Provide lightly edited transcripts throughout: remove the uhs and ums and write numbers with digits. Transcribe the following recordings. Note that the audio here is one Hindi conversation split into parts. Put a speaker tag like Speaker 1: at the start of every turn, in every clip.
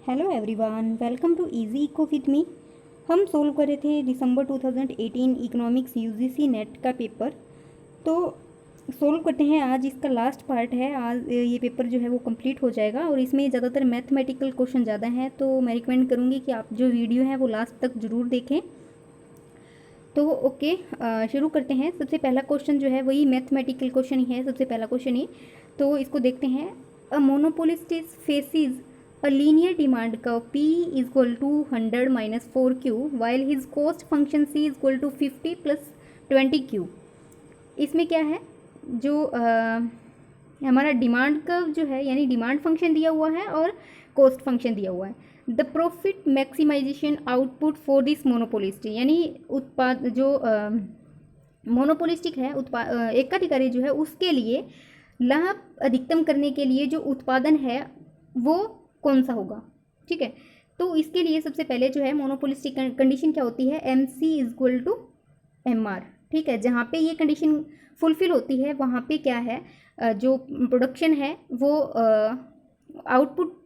Speaker 1: Hello everyone, welcome to easy eco with me. हम सोल्व कर रहे थे दिसंबर 2018 इकोनॉमिक्स यूजीसी नेट का पेपर। तो सोल्व करते हैं, आज इसका लास्ट पार्ट है। आज ये पेपर जो है वो कंप्लीट हो जाएगा और इसमें ज़्यादातर मैथमेटिकल क्वेश्चन ज़्यादा हैं, तो मैं रिकमेंड करूँगी कि आप जो वीडियो है वो लास्ट तक ज़रूर देखें। तो ओके, शुरू करते हैं। सबसे पहला क्वेश्चन जो है वही मैथमेटिकल क्वेश्चन ही है, सबसे पहला क्वेश्चन ही। तो इसको देखते हैं। A monopolist faces a linear demand curve P is equal to 100 minus 4Q while his cost function C is equal to 50 plus 20Q। इसमें क्या है, जो हमारा डिमांड कर्व जो है, यानी डिमांड फंक्शन दिया हुआ है और कॉस्ट फंक्शन दिया हुआ है। The profit maximisation output for this monopolist, यानी उत्पाद जो मोनोपोलिस्टिक है, एकाधिकारी जो है, उसके लिए लाभ अधिकतम करने के लिए जो उत्पादन है वो कौन सा होगा। ठीक है, तो इसके लिए सबसे पहले जो है मोनोपोलिस्टिक कंडीशन क्या होती है, M C is equal to M R. ठीक है, जहाँ पे ये कंडीशन फुलफिल होती है वहाँ पे क्या है, जो प्रोडक्शन है वो आउटपुट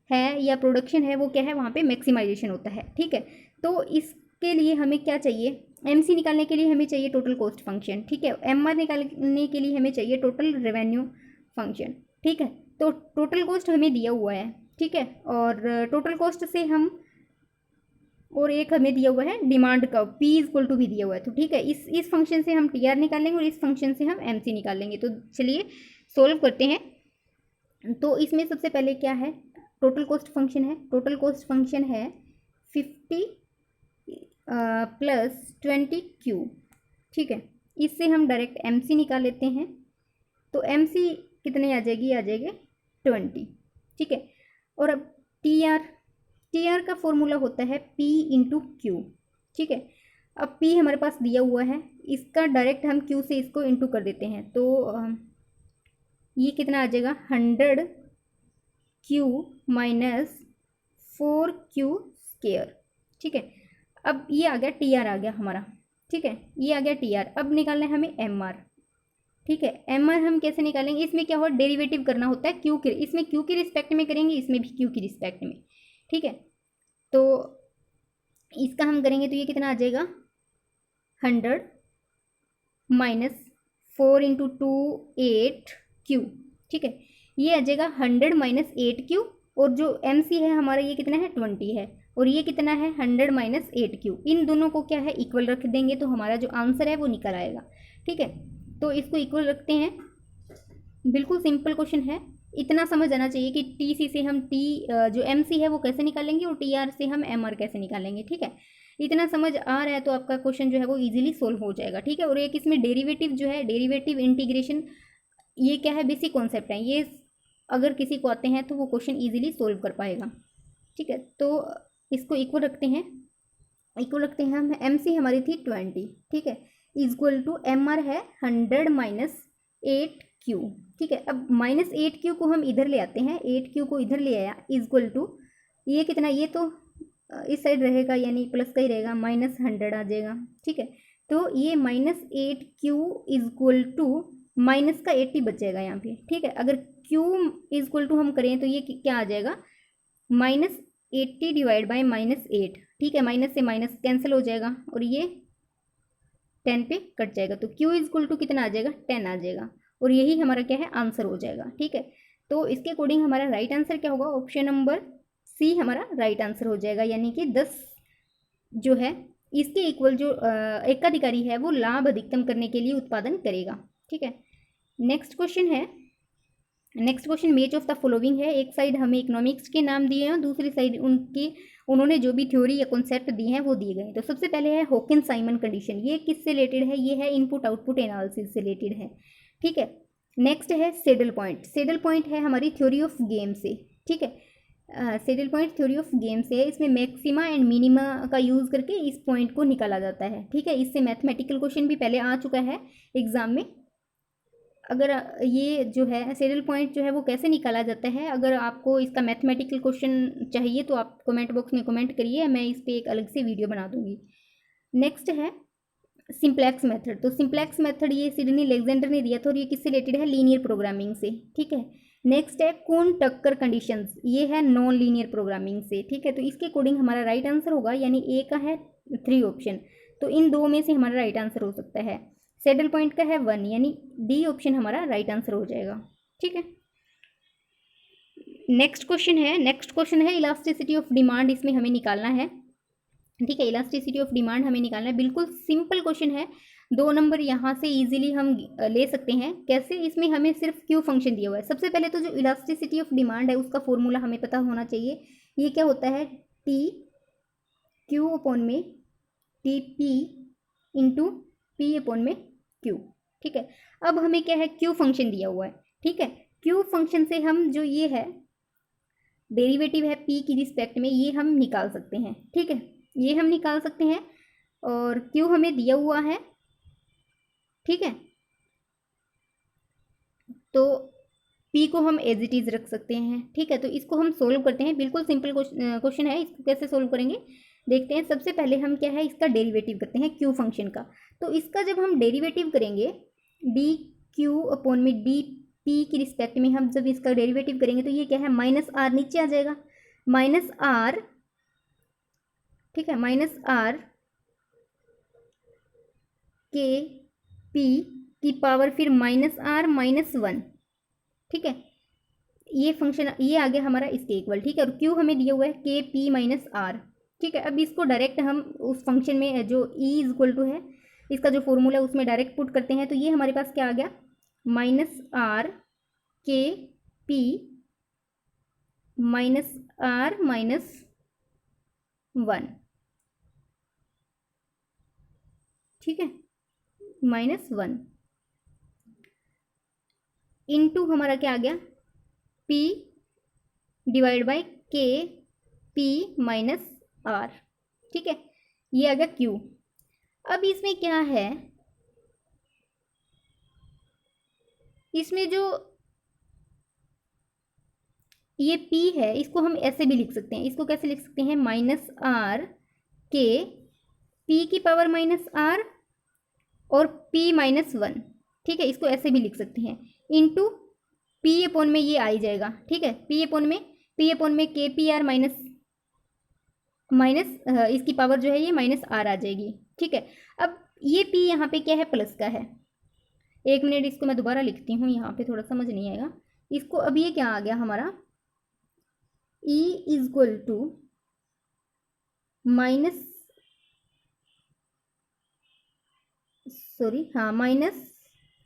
Speaker 1: है या प्रोडक्शन है वो क्या है, वहाँ पे मैक्सिमाइजेशन होता है। ठीक है, तो इसके लिए हमें क्या चाहिए, एम सी निकालने के लिए हमें चाहिए टोटल कॉस्ट फंक्शन। ठीक है, एम आर निकालने के लिए हमें चाहिए टोटल रेवेन्यू फंक्शन। ठीक है, तो टोटल कॉस्ट हमें दिया हुआ है। ठीक है, और टोटल कॉस्ट से हम, और एक हमें दिया हुआ है डिमांड का पी इक्वल टू भी दिया हुआ है। तो ठीक है, इस फंक्शन से हम टी आर निकालेंगे और इस फंक्शन से हम एम सी निकालेंगे। तो चलिए सोल्व करते हैं। तो इसमें सबसे पहले क्या है, टोटल कॉस्ट फंक्शन है। टोटल कॉस्ट फंक्शन है 50 प्लस 20Q। ठीक है, इससे हम डायरेक्ट एम सी निकाल लेते हैं। तो एम सी कितने आ जाएगी, आ जाएगी 20। ठीक है, और अब टी आर का फॉर्मूला होता है P इंटू क्यू। ठीक है, अब P हमारे पास दिया हुआ है, इसका डायरेक्ट हम Q से इसको इंटू कर देते हैं। तो ये कितना आ जाएगा, 100Q माइनस 4Q स्क्वायर। ठीक है, अब ये आ गया टी आर आ गया हमारा। ठीक है, ये आ गया टी आर। अब निकालना है हमें एम आर। ठीक है, एम आर हम कैसे निकालेंगे, इसमें क्या हुआ, डेरिवेटिव करना होता है क्यू के, इसमें क्यू की रिस्पेक्ट में करेंगे, इसमें भी क्यू की रिस्पेक्ट में। ठीक है, तो इसका हम करेंगे तो ये कितना आ जाएगा, 100 माइनस 4 इंटू 2 8Q। ठीक है, ये आ जाएगा 100 माइनस 8Q, और जो एम सी है हमारा ये कितना है, 20 है, और ये कितना है 100 माइनस 8Q। इन दोनों को क्या है, इक्वल रख देंगे तो हमारा जो आंसर है वो निकल आएगा। ठीक है, तो इसको इक्वल रखते हैं। बिल्कुल सिंपल क्वेश्चन है, इतना समझ आना चाहिए कि टी सी से हम टी जो एम सी है वो कैसे निकालेंगे और टी आर से हम एम आर कैसे निकालेंगे। ठीक है, इतना समझ आ रहा है तो आपका क्वेश्चन जो है वो इजीली सोल्व हो जाएगा। ठीक है, और एक इसमें डेरिवेटिव जो है, डेरिवेटिव इंटीग्रेशन, ये क्या है, बेसिक कॉन्सेप्ट है ये, अगर किसी को आते हैं तो वो क्वेश्चन ईजिली सोल्व कर पाएगा। ठीक है, तो इसको इक्वल रखते हैं, इक्वल रखते हैं हम। एम सी हमारी थी 20। ठीक है, इक्वल टू एम आर है 100 माइनस 8Q। ठीक है, अब माइनस 8Q को हम इधर ले आते हैं, 8Q को इधर ले आया, इक्वल टू ये कितना, ये तो इस साइड रहेगा यानी प्लस का ही रहेगा, माइनस 100 आ जाएगा। ठीक है, तो ये minus 8Q equal to minus का 80 बच जाएगा यहाँ पे। ठीक है, अगर Q इक्वल टू हम करें तो ये क्या आ जाएगा, माइनस 80 डिवाइड बाई माइनस 8। ठीक है, माइनस से माइनस कैंसिल हो जाएगा और ये 10 पे कट जाएगा, तो Q इक्वल टू कितना आ जाएगा, 10 आ जाएगा, और यही हमारा क्या है, आंसर हो जाएगा। ठीक है, तो इसके अकॉर्डिंग हमारा राइट आंसर क्या होगा, ऑप्शन नंबर सी हमारा राइट आंसर हो जाएगा, यानी कि 10 जो है इसके इक्वल जो एकाधिकारी है वो लाभ अधिकतम करने के लिए उत्पादन करेगा। ठीक है, नेक्स्ट क्वेश्चन है, next question match of the following है। एक साइड हमें इकोनॉमिक्स के नाम दिए हैं, दूसरी साइड उन्होंने जो भी थ्योरी या कॉन्सेप्ट दिए हैं वो दिए गए हैं। तो सबसे पहले है हॉकिंस साइमन कंडीशन, ये किससे रिलेटेड है, ये है इनपुट आउटपुट एनालिसिस से रिलेटेड है। ठीक है, नेक्स्ट है सेडल पॉइंट। सेडल पॉइंट है हमारी थ्योरी ऑफ गेम से। ठीक है, saddle point theory of game से है, इसमें मैक्सिमा एंड मिनिमा का यूज़ करके इस पॉइंट को निकाला जाता है। ठीक है, इससे मैथमेटिकल क्वेश्चन भी पहले आ चुका है एग्जाम में। अगर ये जो है सेडल पॉइंट जो है वो कैसे निकाला जाता है, अगर आपको इसका मैथमेटिकल क्वेश्चन चाहिए तो आप कमेंट बॉक्स में कमेंट करिए, मैं इस पर एक अलग से वीडियो बना दूंगी। नेक्स्ट है सिंप्लेक्स मेथड। तो सिंप्लेक्स मेथड ये सिडनी अलेक्जेंडर ने दिया था और ये किससे रिलेटेड है, लीनियर प्रोग्रामिंग से। ठीक है, नेक्स्ट है कून टक्कर कंडीशंस, ये है नॉन लीनियर प्रोग्रामिंग से, ठीक है। तो इसके अकॉर्डिंग हमारा राइट आंसर होगा, यानी ए का है 3 ऑप्शन, तो इन 2 में से हमारा राइट आंसर हो सकता है। सैडल पॉइंट का है 1, यानी डी ऑप्शन हमारा राइट आंसर हो जाएगा, ठीक है। नेक्स्ट क्वेश्चन है इलास्टिसिटी ऑफ डिमांड, इसमें हमें निकालना है, ठीक है। इलास्टिसिटी ऑफ डिमांड हमें निकालना है, बिल्कुल सिंपल क्वेश्चन है, 2 नंबर यहाँ से इजीली हम ले सकते हैं। कैसे, इसमें हमें सिर्फ क्यू फंक्शन दिया हुआ है। सबसे पहले तो जो इलास्टिसिटी ऑफ डिमांड है उसका फॉर्मूला हमें पता होना चाहिए। ये क्या होता है, टी क्यू अपॉन में T P into P upon में क्यू, ठीक है। अब हमें क्या है, क्यू फंक्शन दिया हुआ है, ठीक है। क्यू फंक्शन से हम जो ये है डेरिवेटिव है पी की रिस्पेक्ट में, ये हम निकाल सकते हैं, ठीक है, ये हम निकाल सकते हैं। और क्यू हमें दिया हुआ है, ठीक है, तो पी को हम एज इट इज़ रख सकते हैं, ठीक है। तो इसको हम सोल्व करते हैं, बिल्कुल सिंपल क्वेश्चन है। इसको कैसे सोल्व करेंगे देखते हैं। सबसे पहले हम क्या है, इसका डेरिवेटिव करते हैं क्यू फंक्शन का। तो इसका जब हम डेरिवेटिव करेंगे डी क्यू अपॉन में डी पी की रिस्पेक्ट में, हम जब इसका डेरिवेटिव करेंगे तो ये क्या है, माइनस आर नीचे आ जाएगा, माइनस आर, ठीक है, माइनस आर के पी की पावर फिर माइनस आर माइनस 1, ठीक है। ये फंक्शन ये आ गया हमारा इसके इक्वल, ठीक है। और क्यू हमें दिया हुआ है के पी माइनस आर, ठीक है। अब इसको डायरेक्ट हम उस फंक्शन में जो ई इज इक्वल टू है, इसका जो फॉर्मूला है उसमें डायरेक्ट पुट करते हैं। तो ये हमारे पास क्या आ गया, माइनस आर के पी माइनस आर माइनस 1, ठीक है, माइनस 1 इंटू हमारा क्या आ गया, P डिवाइड बाई के पी माइनस आर, ठीक है। ये आ गया Q। अब इसमें क्या है, इसमें जो ये P है इसको हम ऐसे भी लिख सकते हैं। इसको कैसे लिख सकते हैं, माइनस आर के P की पावर माइनस आर और P माइनस 1, ठीक है। इसको ऐसे भी लिख सकते हैं, इंटू पी अपॉन में ये आ ही जाएगा, ठीक है। पी अपॉन में के पी आर माइनस इसकी पावर जो है ये माइनस आर आ जाएगी, ठीक है। अब ये पी यहाँ पे क्या है, प्लस का है। एक मिनट, इसको मैं दोबारा लिखती हूँ, यहाँ पे थोड़ा समझ नहीं आएगा इसको। अब ये क्या आ गया हमारा, E is equal to minus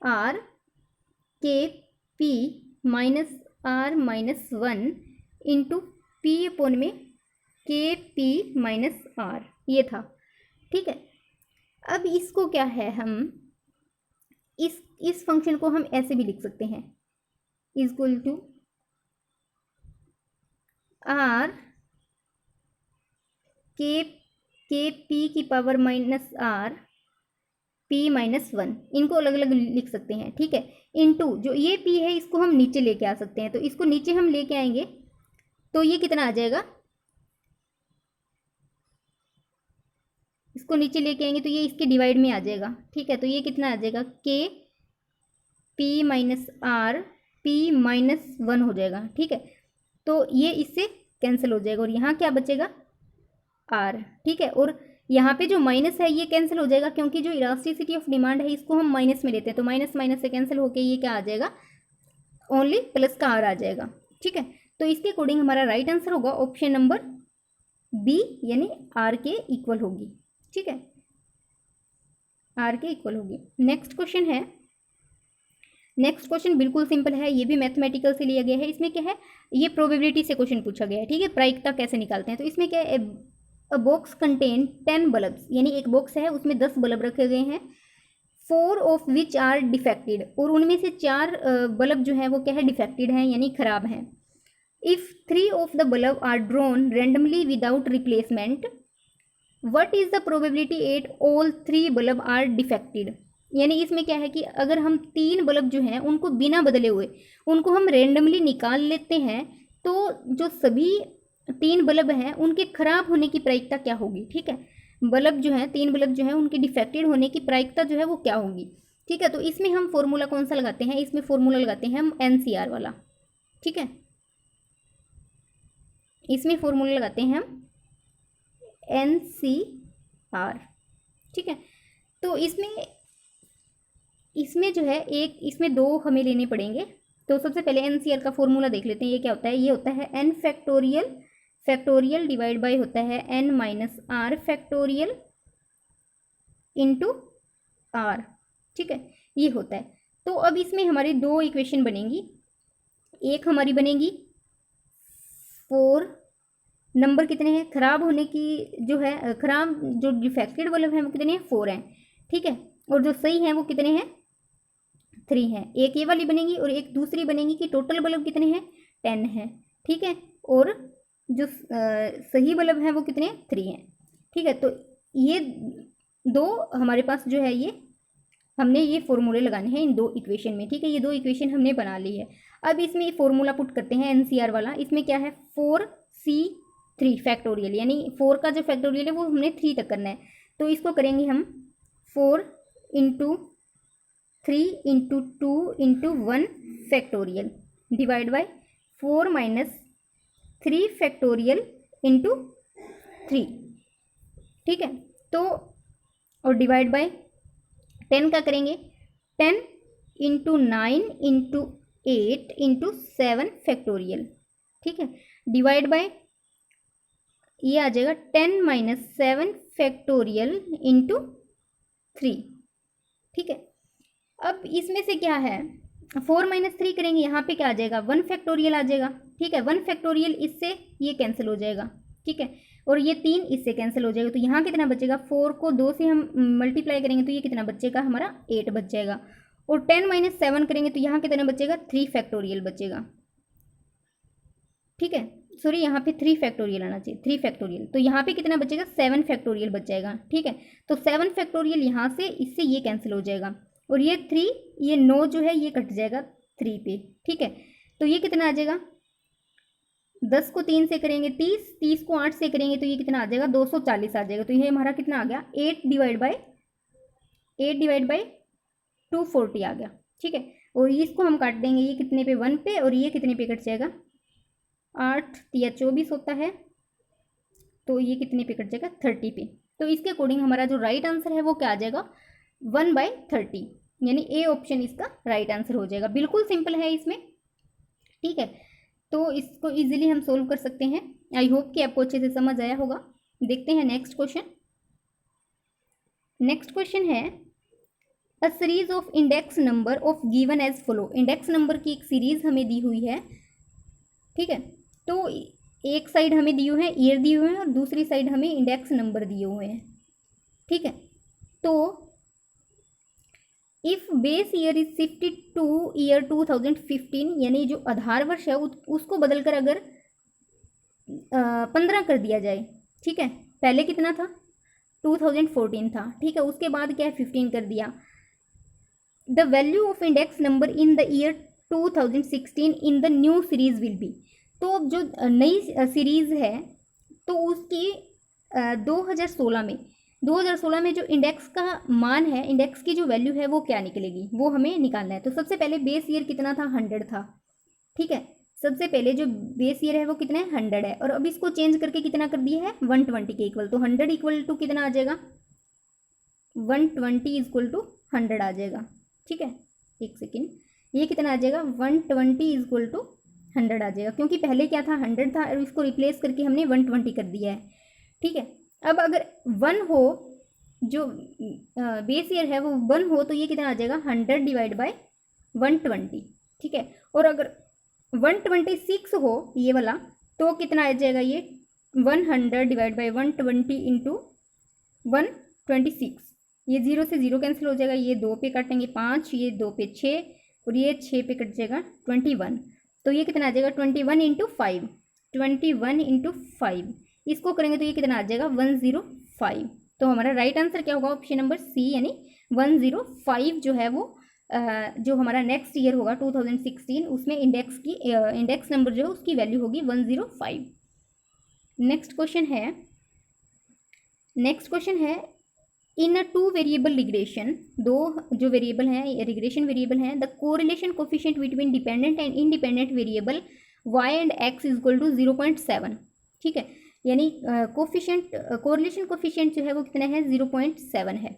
Speaker 1: R के P minus R minus 1 into P upon में के पी माइनस आर, ये था, ठीक है। अब इसको क्या है, हम इस फंक्शन को हम ऐसे भी लिख सकते हैं, इक्वल टू आर के पी की power minus R P minus 1, इनको अलग अलग लिख सकते हैं, ठीक है। इनटू जो ये पी है इसको हम नीचे लेके आ सकते हैं, तो इसको नीचे हम लेके आएंगे तो ये कितना आ जाएगा, इसको नीचे लेके आएंगे तो ये इसके डिवाइड में आ जाएगा, ठीक है। तो ये कितना आ जाएगा, के P minus R P minus 1 हो जाएगा, ठीक है। तो ये इससे कैंसिल हो जाएगा और यहाँ क्या बचेगा, आर, ठीक है। और यहाँ पे जो माइनस है ये कैंसिल हो जाएगा, क्योंकि जो इलास्टिसिटी ऑफ डिमांड है इसको हम माइनस में लेते हैं, तो माइनस माइनस से कैंसिल होके ये क्या आ जाएगा, ओनली प्लस का आर आ जाएगा, ठीक है। तो इसके अकॉर्डिंग हमारा राइट आंसर होगा ऑप्शन नंबर बी, यानी आर के इक्वल होगी, ठीक है, आर के इक्वल होगी। नेक्स्ट क्वेश्चन बिल्कुल सिंपल है, ये भी मैथमेटिकल से लिया गया है। इसमें क्या है, ये प्रोबेबिलिटी से क्वेश्चन पूछा गया है, ठीक है, प्रायिकता कैसे निकालते हैं। तो इसमें क्या है, अ बॉक्स कंटेन 10 बल्ब्स, यानी एक बॉक्स है उसमें 10 बल्ब रखे गए हैं, 4 ऑफ विच आर डिफेक्टेड, और उनमें से 4 बल्ब जो है वो क्या है, डिफेक्टेड हैं, यानी खराब हैं। If 3 of the bulb are drawn randomly without replacement, what is the probability at all 3 bulb are defected. यानी इसमें क्या है कि अगर हम 3 बल्ब जो हैं उनको बिना बदले हुए उनको हम रेंडमली निकाल लेते हैं, तो जो सभी 3 बल्ब हैं उनके खराब होने की प्रायिकता क्या होगी, ठीक है। बल्ब जो है 3 बल्ब जो है उनके डिफेक्टेड होने की प्रायिकता जो है वो क्या होगी, ठीक है। तो इसमें हम फॉर्मूला कौन सा लगाते हैं, इसमें फॉर्मूला लगाते हैं हम NCR वाला, ठीक है, इसमें फॉर्मूला लगाते हैं हम NCR। ठीक है, तो इसमें जो है एक, इसमें दो हमें लेने पड़ेंगे। तो सबसे पहले NCR का फॉर्मूला देख लेते हैं। ये क्या होता है, ये होता है n फैक्टोरियल डिवाइड बाय होता है n minus r factorial into r। ठीक है, ये होता है। तो अब इसमें हमारी दो इक्वेशन बनेंगी। एक हमारी बनेगी 4 नंबर कितने हैं खराब होने की, जो है खराब जो डिफेक्टेड बल्ब है वो कितने हैं 4 हैं। ठीक है, और जो सही हैं वो कितने हैं 3 हैं। एक ये वाली बनेगी और एक दूसरी बनेगी कि टोटल बल्ब कितने हैं 10 हैं। ठीक है, और जो सही बल्ब है वो कितने 3 हैं। ठीक है, तो ये दो हमारे पास जो है, ये हमने ये फॉर्मूले लगाने हैं इन दो इक्वेशन में। ठीक है, ये दो इक्वेशन हमने बना ली है। अब इसमें फॉर्मूला पुट करते हैं NCR वाला। इसमें क्या है 4C3 फैक्टोरियल, यानी 4 का जो फैक्टोरियल है वो हमने 3 तक करना है। तो इसको करेंगे हम 4 into 3 into 2 into 1 factorial divide by 4 minus 3 factorial into 3। ठीक है, तो और डिवाइड बाय 10 का करेंगे 10 इंटू 9 इंटू 8 इंटू 7 फैक्टोरियल। ठीक है, डिवाइड बाय ये आ जाएगा 10 माइनस 7 फैक्टोरियल इंटू 3। ठीक है, अब इसमें से क्या है 4 माइनस 3 करेंगे, यहाँ पे क्या आ जाएगा 1 फैक्टोरियल आ जाएगा। ठीक है, 1 फैक्टोरियल इससे ये कैंसिल हो जाएगा। ठीक है, और ये 3 इससे कैंसिल हो जाएगा। तो यहाँ कितना बचेगा 4 को 2 से हम मल्टीप्लाई करेंगे तो ये कितना बचेगा हमारा 8 बच जाएगा। और 10 माइनस 7 करेंगे तो यहाँ कितना बचेगा 3 फैक्टोरियल बचेगा। ठीक है, सॉरी यहाँ पे 3 फैक्टोरियल आना चाहिए, 3 फैक्टोरियल। तो यहाँ पे कितना बचेगा 7 फैक्टोरियल बच जाएगा। ठीक है, तो 7 फैक्टोरियल यहाँ से इससे ये कैंसिल हो जाएगा और ये 3 ये 9 जो है ये कट जाएगा 3 पे। ठीक है, तो ये कितना आ जाएगा 10 को 3 से करेंगे 30, 30 को 8 से करेंगे तो ये कितना आ जाएगा 240 आ जाएगा। तो ये हमारा कितना आ गया 8 डिवाइड बाय 240 आ गया। ठीक है, और इसको हम काट देंगे ये कितने पे 1 पे, और ये कितने पे कट जाएगा 8 या 24 होता है, तो ये कितने पे कट जाएगा 30 पे। तो इसके अकॉर्डिंग हमारा जो राइट आंसर है वो क्या आ जाएगा 1/30, यानी ए ऑप्शन इसका राइट आंसर हो जाएगा। बिल्कुल सिंपल है इसमें। ठीक है, तो इसको इजीली हम सोल्व कर सकते हैं। आई होप कि आपको अच्छे से समझ आया होगा। देखते हैं नेक्स्ट क्वेश्चन। नेक्स्ट क्वेश्चन है a series of index number of given as follow. Index number की एक सीरीज हमें दी हुई है। ठीक है, तो एक साइड हमें दी हुई है ईयर दिए हुए हैं और दूसरी साइड हमें इंडेक्स नंबर दिए हुए हैं। ठीक है, तो if base year is shifted two year 2015, यानी जो आधार वर्ष है उसको बदलकर अगर 15 कर दिया जाए। ठीक है, पहले कितना था 2014 था। ठीक है, उसके बाद क्या है 15 कर दिया। The value of index number in the year 2016 in the new series will be. तो जो नई सीरीज है तो उसकी 2016 में जो इंडेक्स का मान है, इंडेक्स की जो वैल्यू है वो क्या निकलेगी, वो हमें निकालना है। तो सबसे पहले बेस ईयर कितना था 100 था। ठीक है, सबसे पहले जो बेस ईयर है वो कितना है 100 है, और अब इसको चेंज करके कितना कर दिया है 120 के इक्वल। तो 100 इक्वल टू कितना आ जाएगा 120 इक्वल टू 100 आ जाएगा। ठीक है, एक सेकेंड, ये कितना आ जाएगा 120 इक्वल टू 100 आ जाएगा, क्योंकि पहले क्या था 100 था और इसको रिप्लेस करके हमने 120 कर दिया है। ठीक है, अब अगर 1 हो, जो बेस ईयर है वो 1 हो, तो ये कितना आ जाएगा 100 डिवाइड बाय 120। ठीक है, और अगर 126 हो ये वाला तो कितना आ जाएगा ये 100 डिवाइड बाय 120 इंटू 126। ये 0 से 0 कैंसिल हो जाएगा, ये 2 पे काटेंगे 5, ये 2 पे 6 और ये 6 पे कट जाएगा 21। तो ये कितना आ जाएगा 21 इंटू 5, 21 इंटू 5, इसको करेंगे तो ये कितना आ जाएगा 105। तो हमारा राइट आंसर क्या होगा ऑप्शन नंबर सी, यानी 105 जो है वो जो हमारा नेक्स्ट ईयर होगा 2016 उसमें इंडेक्स नंबर जो है उसकी वैल्यू होगी 105। नेक्स्ट क्वेश्चन है in a two variable regression, दो जो वेरिएबल हैं रिग्रेशन वेरिएबल हैं, the correlation coefficient between dependent and independent variable y and x is equal to 0.7, ठीक है, यानी कोफिशिएंट कोरिलेशन कोफिशिएंट जो है वो कितना है 0.7 है।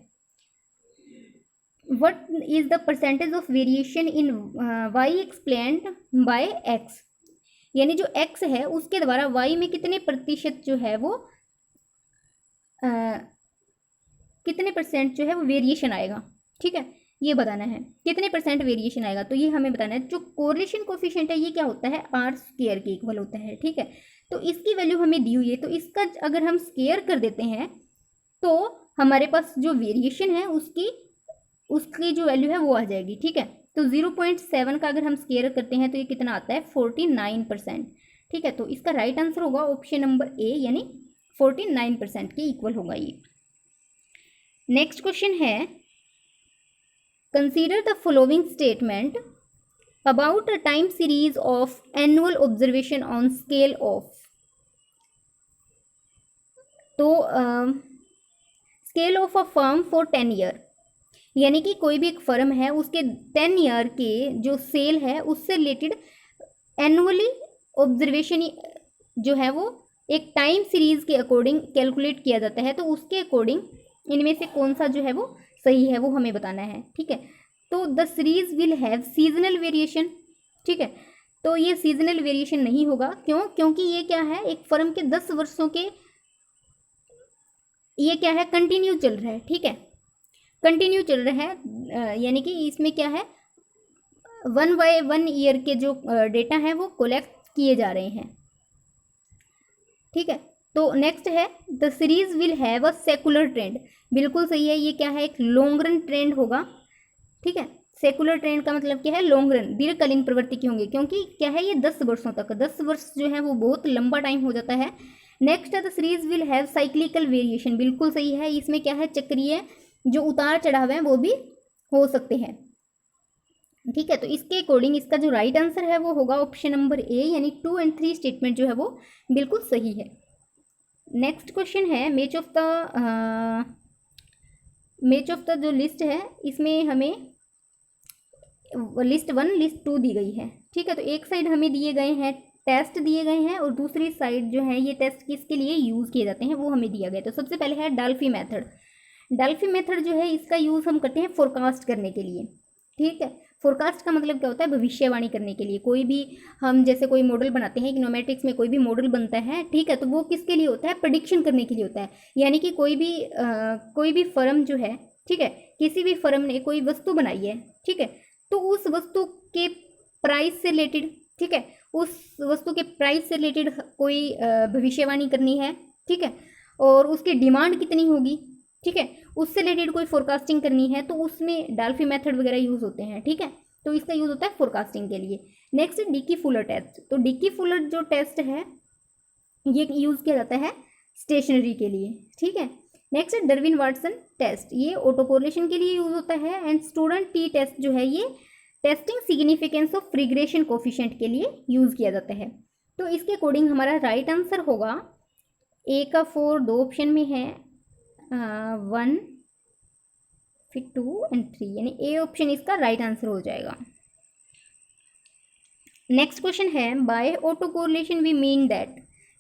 Speaker 1: What is the percentage of variation in y explained bye x, यानी जो x है उसके द्वारा y में कितने प्रतिशत जो है वो कितने परसेंट जो है वो वेरिएशन आएगा, ठीक है, ये बताना है कितने परसेंट वेरिएशन आएगा। तो ये हमें बताना है। जो कोरिलेशन कोफिशिएंट है ये क्या होता है r स्क्वायर के इक्वल होता है, ठीक है। तो इसकी वैल्यू हमें दी हुई है, तो इसका अगर हम स्क्वायर कर देते हैं तो हमारे पास जो वेरिएशन है उसकी जो वैल्यू है वो आ जाएगी, ठीक है। तो 0.7 का अगर हम स्क्वायर करते हैं तो ये कितना आता है 49%, ठीक है। तो इसका राइट आंसर होगा ऑप्शन नंबर ए, यानी 49% के इक्वल होगा ये। नेक्स्ट क्वेश्चन है, consider the following statement about a time series of annual observation on scale of. तो scale of a firm for 10 year, यानी कि कोई भी एक फर्म है उसके 10 ईयर के जो सेल है उससे रिलेटेड एनुअली ऑब्जर्वेशन जो है वो एक टाइम सीरीज के अकॉर्डिंग कैलकुलेट किया जाता है। तो उसके अकॉर्डिंग इनमें से कौन सा जो है वो सही है वो हमें बताना है, ठीक है। तो the series will have seasonal variation, ठीक है। तो ये सीजनल वेरिएशन नहीं होगा, क्यों? क्योंकि ये क्या है एक फर्म के 10 वर्षों के ये क्या है कंटिन्यू चल रहा है, ठीक है, कंटिन्यू चल रहा है, यानी कि इसमें क्या है 1 बाय 1 ईयर के जो डेटा है वो कलेक्ट किए जा रहे हैं, ठीक है। तो नेक्स्ट है the series will have a secular trend, बिल्कुल सही है, ये क्या है एक लॉन्ग रन ट्रेंड होगा, ठीक है। सेकुलर ट्रेंड का मतलब क्या है लॉन्ग रन, दीर्घकालीन प्रवृत्ति की होंगी, क्योंकि क्या है ये 10 वर्षों तक, 10 वर्ष जो है वो बहुत लंबा टाइम हो जाता है। नेक्स्ट है the series will have cyclical variation, बिल्कुल सही है, इसमें क्या है चक्रीय जो उतार चढ़ाव है वो भी हो सकते हैं, ठीक है। तो इसके अकॉर्डिंग इसका जो राइट आंसर है वो होगा ऑप्शन नंबर ए, यानी 2 और 3 स्टेटमेंट जो है वो बिल्कुल सही है। नेक्स्ट क्वेश्चन है मैच ऑफ द जो लिस्ट है इसमें हमें लिस्ट 1 लिस्ट 2 दी गई है, ठीक है। तो एक साइड हमें दिए गए हैं टेस्ट दिए गए हैं और दूसरी साइड जो है ये टेस्ट किसके लिए यूज़ किए जाते हैं वो हमें दिया गया है। तो सबसे पहले है डल्फी मेथड। डल्फी मेथड जो है इसका यूज़ हम करते हैं फोरकास्ट करने के लिए, ठीक है। फोरकास्ट का मतलब क्या होता है भविष्यवाणी करने के लिए। कोई भी हम जैसे कोई मॉडल बनाते हैं, इकोनॉमेट्रिक्स में कोई भी मॉडल बनता है, ठीक है, तो वो किसके लिए होता है प्रेडिक्शन करने के लिए होता है। यानी कि कोई भी फर्म जो है, ठीक है, किसी भी फर्म ने कोई वस्तु बनाई है, ठीक है, तो उस वस्तु के प्राइस से रिलेटेड, ठीक है, उस वस्तु के प्राइस से रिलेटेड कोई भविष्यवाणी करनी है, ठीक है, और उसकी डिमांड कितनी होगी, ठीक है, उससे रिलेटेड कोई फोरकास्टिंग करनी है, तो उसमें डल्फी मेथड वगैरह यूज़ होते हैं, ठीक है। तो इसका यूज़ होता है फोरकास्टिंग के लिए। Next Dickey Fuller test. तो डिकी फुलर जो टेस्ट है ये यूज़ किया जाता है स्टेशनरी के लिए, ठीक है। नेक्स्ट डर्विन वाटसन टेस्ट, ये ऑटो कोरिलेशन के लिए यूज़ होता है। एंड स्टूडेंट टी टेस्ट जो है ये testing significance of regression coefficient के लिए यूज़ किया जाता है। तो इसके अकॉर्डिंग हमारा राइट आंसर होगा ए का 4 दो ऑप्शन में है 1 फिर 2 एंड 3, यानी ए ऑप्शन इसका राइट आंसर हो जाएगा। नेक्स्ट क्वेश्चन है by auto correlation we mean that,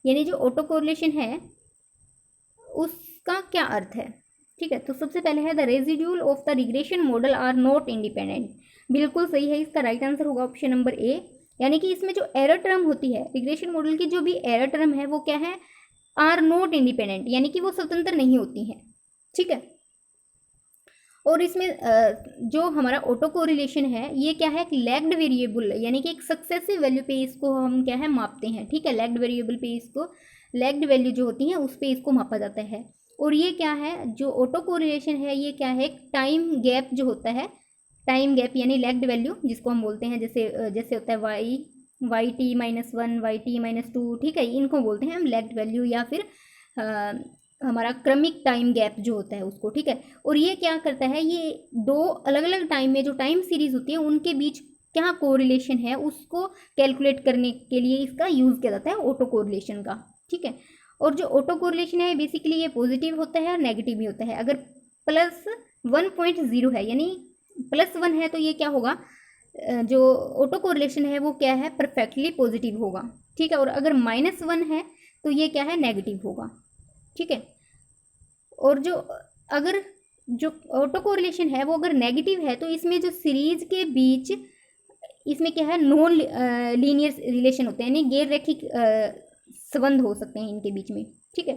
Speaker 1: यानी जो ऑटो कोरिलेशन है उसका क्या अर्थ है, ठीक है। तो सबसे पहले है the residual of the regression model are not independent, बिल्कुल सही है, इसका राइट आंसर होगा ऑप्शन नंबर ए। यानी कि इसमें जो एरर टर्म होती है रिग्रेशन मॉडल की, जो भी एरर टर्म है वो क्या है आर नॉट इंडिपेंडेंट, यानी कि वो स्वतंत्र नहीं होती हैं, ठीक है। और इसमें जो हमारा ऑटो कोरिलेशन है ये क्या है एक लैग्ड वेरिएबल, यानी कि एक सक्सेसिव वैल्यू पे इसको हम क्या है मापते हैं, ठीक है। लैग्ड वेरिएबल पे इसको लैग्ड वैल्यू जो होती है उस पे इसको मापा जाता है। और ये क्या है जो ऑटो कोरिलेशन है ये क्या है एक टाइम गैप जो होता है, टाइम गैप यानी लैग्ड वैल्यू जिसको हम बोलते हैं, जैसे होता है वाई टी -1 वाई टी -2, ठीक है, इनको बोलते हैं हम लैग्ड वैल्यू या फिर हमारा क्रमिक टाइम गैप जो होता है उसको, ठीक है। और ये क्या करता है ये दो अलग अलग टाइम में जो टाइम सीरीज होती है उनके बीच क्या कोरिलेशन है उसको कैलकुलेट करने के लिए इसका यूज़ किया जाता है ऑटो कोरिलेशन का, ठीक है। और जो ऑटो कोरिलेशन है बेसिकली ये पॉजिटिव होता है और नेगेटिव भी होता है। अगर +1.0 है, यानी +1 है तो ये क्या होगा, जो ऑटो कोरिलेशन है वो क्या है, परफेक्टली पॉजिटिव होगा। ठीक है, और अगर -1 है तो ये क्या है, नेगेटिव होगा। ठीक है, और अगर जो ऑटो कोरिलेशन है वो अगर नेगेटिव है तो इसमें जो सीरीज के बीच इसमें क्या है, नॉन लीनियर रिलेशन होते हैं, यानी गैर रैखिक संबंध हो सकते हैं इनके बीच में। ठीक है,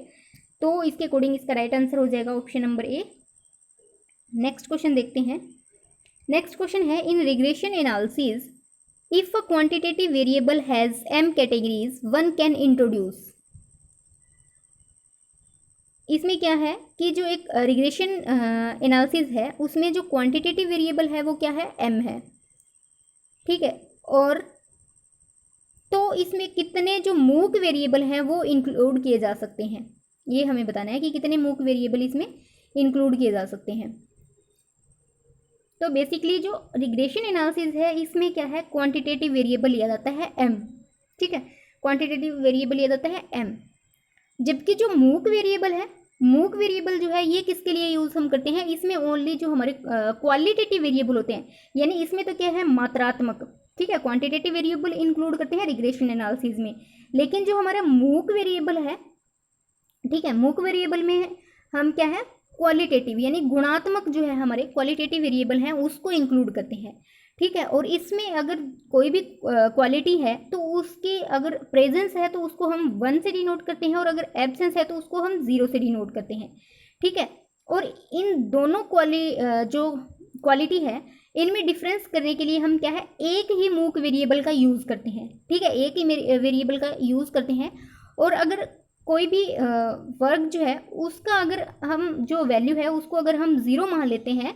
Speaker 1: तो इसके अकॉर्डिंग इसका राइट आंसर हो जाएगा option number A. Next question देखते हैं। नेक्स्ट क्वेश्चन है, in regression analysis if a quantitative variable has m categories one can introduce. इसमें क्या है कि जो एक रिग्रेशन एनालिसिस है उसमें जो क्वांटिटेटिव वेरिएबल है वो क्या है, m है। ठीक है, और तो इसमें कितने जो मूक वेरिएबल हैं वो इंक्लूड किए जा सकते हैं, ये हमें बताना है कि कितने मूक वेरिएबल इसमें इंक्लूड किए जा सकते हैं। तो बेसिकली जो रिग्रेशन एनालिसिस है इसमें क्या है, क्वांटिटेटिव वेरिएबल लिया जाता है m। ठीक है, क्वांटिटेटिव वेरिएबल लिया जाता है m, जबकि जो मूक वेरिएबल है, मूक वेरिएबल जो है ये किसके लिए यूज़ हम करते हैं, इसमें ओनली जो हमारे क्वालिटेटिव वेरिएबल होते हैं, यानी इसमें तो क्या है, मात्रात्मक। ठीक है, क्वांटिटेटिव वेरिएबल इंक्लूड करते हैं रिग्रेशन एनालिसिस में, लेकिन जो हमारा मूक वेरिएबल है, ठीक है, मूक वेरिएबल में हम क्या है, क्वालिटेटिव यानी गुणात्मक जो है हमारे क्वालिटेटिव वेरिएबल हैं उसको इंक्लूड करते हैं। ठीक है, और इसमें अगर कोई भी क्वालिटी है तो उसकी अगर प्रेजेंस है तो उसको हम 1 से डिनोट करते हैं, और अगर एब्सेंस है तो उसको हम 0 से डिनोट करते हैं। ठीक है, और इन दोनों जो क्वालिटी है इनमें डिफरेंस करने के लिए हम क्या है, एक ही मूक वेरिएबल का यूज़ करते हैं। ठीक है, एक ही वेरिएबल का यूज़ करते हैं, और अगर कोई भी वर्ग जो है उसका अगर हम जो वैल्यू है उसको अगर हम 0 मान लेते हैं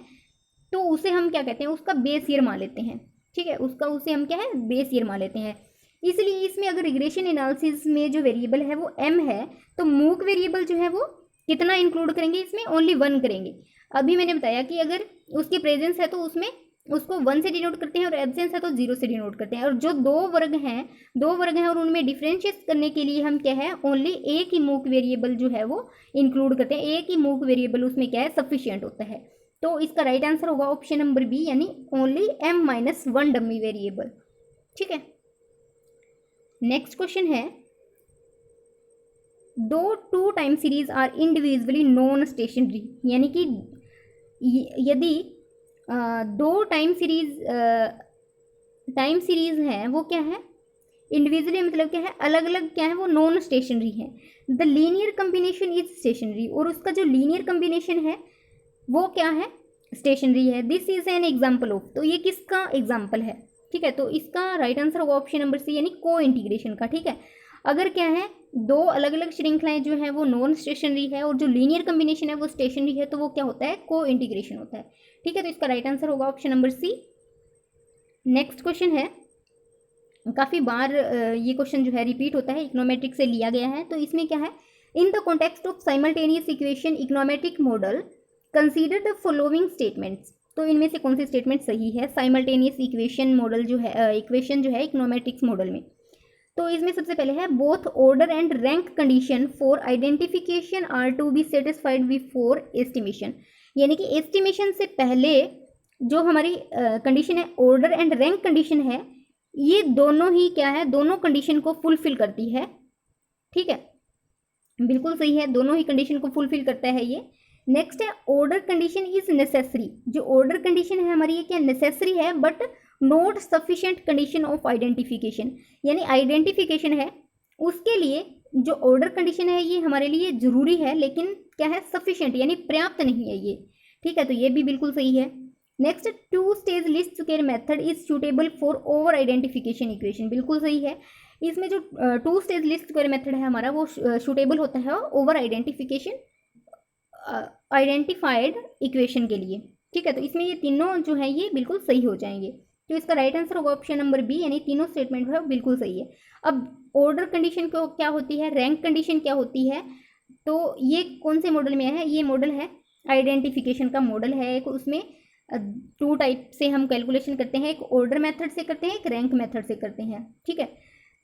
Speaker 1: तो उसे हम क्या कहते हैं, उसका बेस ईयर मान लेते हैं। ठीक है, उसे हम क्या है, बेस ईयर मान लेते हैं। इसलिए इसमें अगर रिग्रेशन एनालिसिस में जो वेरिएबल है वो m है तो मूक वेरिएबल जो है वो कितना इंक्लूड करेंगे, इसमें ओनली 1 करेंगे। अभी मैंने बताया कि अगर उसकी प्रेजेंस है तो उसमें उसको 1 से डिनोट करते हैं, और एब्सेंस है तो 0 से डिनोट करते हैं। और जो दो वर्ग हैं और उनमें डिफ्रेंशिएट करने के लिए हम क्या है, ओनली एक ही मूक वेरिएबल जो है वो इंक्लूड करते हैं। एक ही मूक वेरिएबल उसमें क्या है, सफिशिएंट होता है। तो इसका राइट आंसर होगा ऑप्शन नंबर बी, यानी ओनली m-1 डमी वेरिएबल। ठीक है, नेक्स्ट क्वेश्चन है, दो 2 time series are individually non stationary, यानी कि यदि 2 टाइम सीरीज हैं वो क्या है, इंडिविजुअली मतलब क्या है, अलग अलग क्या है, वो नॉन स्टेशनरी है। The linear combination is stationary, और उसका जो लीनियर कम्बिनेशन है वो क्या है, स्टेशनरी है। This is an example of, तो ये किसका एग्जाम्पल है। ठीक है, तो इसका राइट आंसर होगा ऑप्शन नंबर सी, यानी को इंटीग्रेशन का। ठीक है, अगर क्या है, दो अलग अलग श्रृंखलाएं जो है वो नॉन स्टेशनरी है और जो लीनियर कम्बिनेशन है वो स्टेशनरी है, तो वो क्या होता है, को इंटीग्रेशन होता है। ठीक है, तो इसका राइट आंसर होगा option number C. Next question है, काफ़ी बार ये क्वेश्चन जो है रिपीट होता है, इकोनोमेट्रिक से लिया गया है। तो इसमें क्या है, in the context of simultaneous equation econometric model consider the following statements. तो इनमें से कौन सी स्टेटमेंट सही है साइमल्टेनियस इक्वेशन मॉडल जो है, इक्वेशन जो है इकोनोमेट्रिक्स मॉडल में। तो इसमें सबसे पहले है, both order and rank condition for identification are to be satisfied before estimation, यानी कि एस्टिमेशन से पहले जो हमारी कंडीशन है, ऑर्डर एंड रैंक कंडीशन है, ये दोनों ही क्या है, दोनों कंडीशन को फुलफिल करती है। ठीक है, बिल्कुल सही है, दोनों ही कंडीशन को फुलफिल करता है ये। नेक्स्ट है, ऑर्डर कंडीशन इज नेसेसरी, जो ऑर्डर कंडीशन है हमारी ये क्या नेसेसरी है, but not sufficient condition of identification, यानी आइडेंटिफिकेशन है उसके लिए जो ऑर्डर कंडीशन है ये हमारे लिए जरूरी है, लेकिन क्या है, सफिशिएंट यानी पर्याप्त नहीं है ये। ठीक है, तो ये भी बिल्कुल सही है। Next, 2 stage list square method is suitable for over identification equation, बिल्कुल सही है। इसमें जो 2 स्टेज लिस्ट स्क्वायर मेथड है हमारा वो सूटेबल होता है ओवर आइडेंटिफाइड इक्वेशन के लिए। ठीक है, तो इसमें ये तीनों जो है ये बिल्कुल सही हो जाएंगे। तो इसका राइट आंसर होगा ऑप्शन नंबर बी, यानी तीनों स्टेटमेंट है बिल्कुल सही है। अब ऑर्डर कंडीशन को क्या होती है, रैंक कंडीशन क्या होती है, तो ये कौन से मॉडल में है, ये मॉडल है आइडेंटिफिकेशन का मॉडल है। एक उसमें 2 टाइप से हम कैलकुलेशन करते हैं, एक ऑर्डर मेथड से करते हैं, एक रैंक मेथड से करते हैं। ठीक है,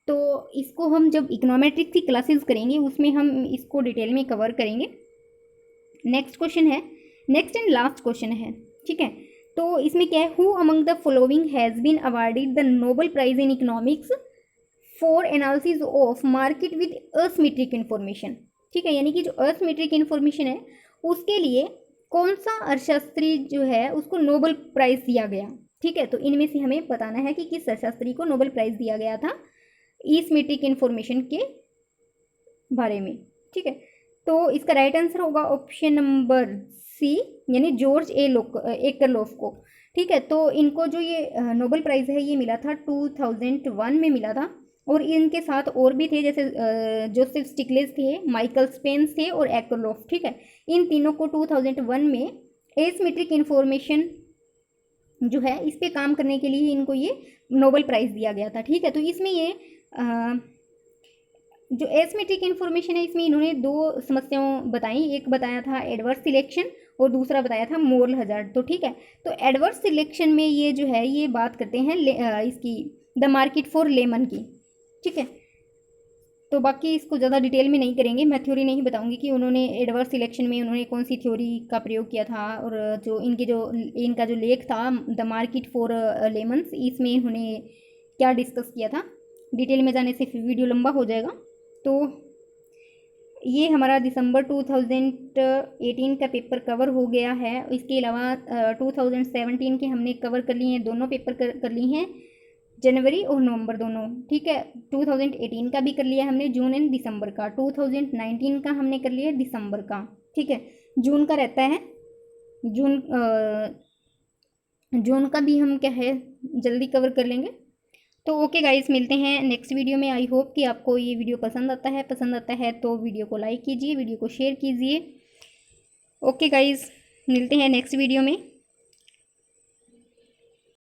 Speaker 1: तो इसको हम जब इकोनोमेट्रिक्स की क्लासेस करेंगे उसमें हम इसको डिटेल में कवर करेंगे। नेक्स्ट क्वेश्चन है, नेक्स्ट एंड लास्ट क्वेश्चन है, ठीक है। तो इसमें क्या है, who among the following has been awarded the Nobel prize in economics for analysis of market with asymmetric information, ठीक है। यानी कि जो असिमेट्रिक इन्फॉर्मेशन है उसके लिए कौन सा अर्थशास्त्री जो है उसको नोबेल प्राइज दिया गया, ठीक है। तो इनमें से हमें बताना है कि किस अर्थशास्त्री को नोबेल प्राइज दिया गया था एसिमेट्रिक इन्फॉर्मेशन के बारे में, ठीक है। तो इसका राइट आंसर होगा ऑप्शन नंबर सी, यानी जॉर्ज एकरलोफ को, ठीक है। तो इनको जो ये नोबेल प्राइज़ है ये मिला था 2001 में मिला था, और इनके साथ और भी थे, जैसे जोसेफ स्टिग्लिट्ज़ थे, माइकल स्पेंस थे और एकरलोफ, ठीक है। इन तीनों को 2001 में एसिमेट्रिक इन्फॉर्मेशन जो है इस पे काम करने के लिए इनको ये नोबेल प्राइज़ दिया गया था, ठीक है। तो इसमें ये जो एसिमेट्रिक इन्फॉर्मेशन है इसमें इन्होंने दो समस्याओं बताई, एक बताया था एडवर्स सिलेक्शन और दूसरा बताया था मोरल हजार्ड। तो ठीक है, तो एडवर्स सिलेक्शन में ये जो है ये बात करते हैं इसकी द मार्केट फॉर लेमन की, ठीक है। तो बाकी इसको ज़्यादा डिटेल में नहीं करेंगे, मैं थ्योरी नहीं बताऊंगी कि उन्होंने एडवर्स सिलेक्शन में उन्होंने कौन सी थ्योरी का प्रयोग किया था, और जो इनका जो लेख था द मार्केट फॉर लेमन्स, इसमें इन्होंने क्या डिस्कस किया था। डिटेल में जाने से फिर वीडियो लंबा हो जाएगा। तो ये हमारा दिसंबर 2018 का पेपर कवर हो गया है। इसके अलावा 2017 के हमने कवर कर लिए हैं, दोनों पेपर कर लिए हैं, जनवरी और नवंबर दोनों, ठीक है। 2018 का भी कर लिया हमने, जून एंड दिसंबर का। 2019 का हमने कर लिया दिसंबर का, ठीक है। जून का रहता है, जून का भी हम क्या है जल्दी कवर कर लेंगे। तो ओके गाइस, मिलते हैं नेक्स्ट वीडियो में। आई होप कि आपको ये वीडियो पसंद आता है तो वीडियो को लाइक कीजिए, वीडियो को शेयर कीजिए। ओके गाइस, मिलते हैं नेक्स्ट वीडियो में।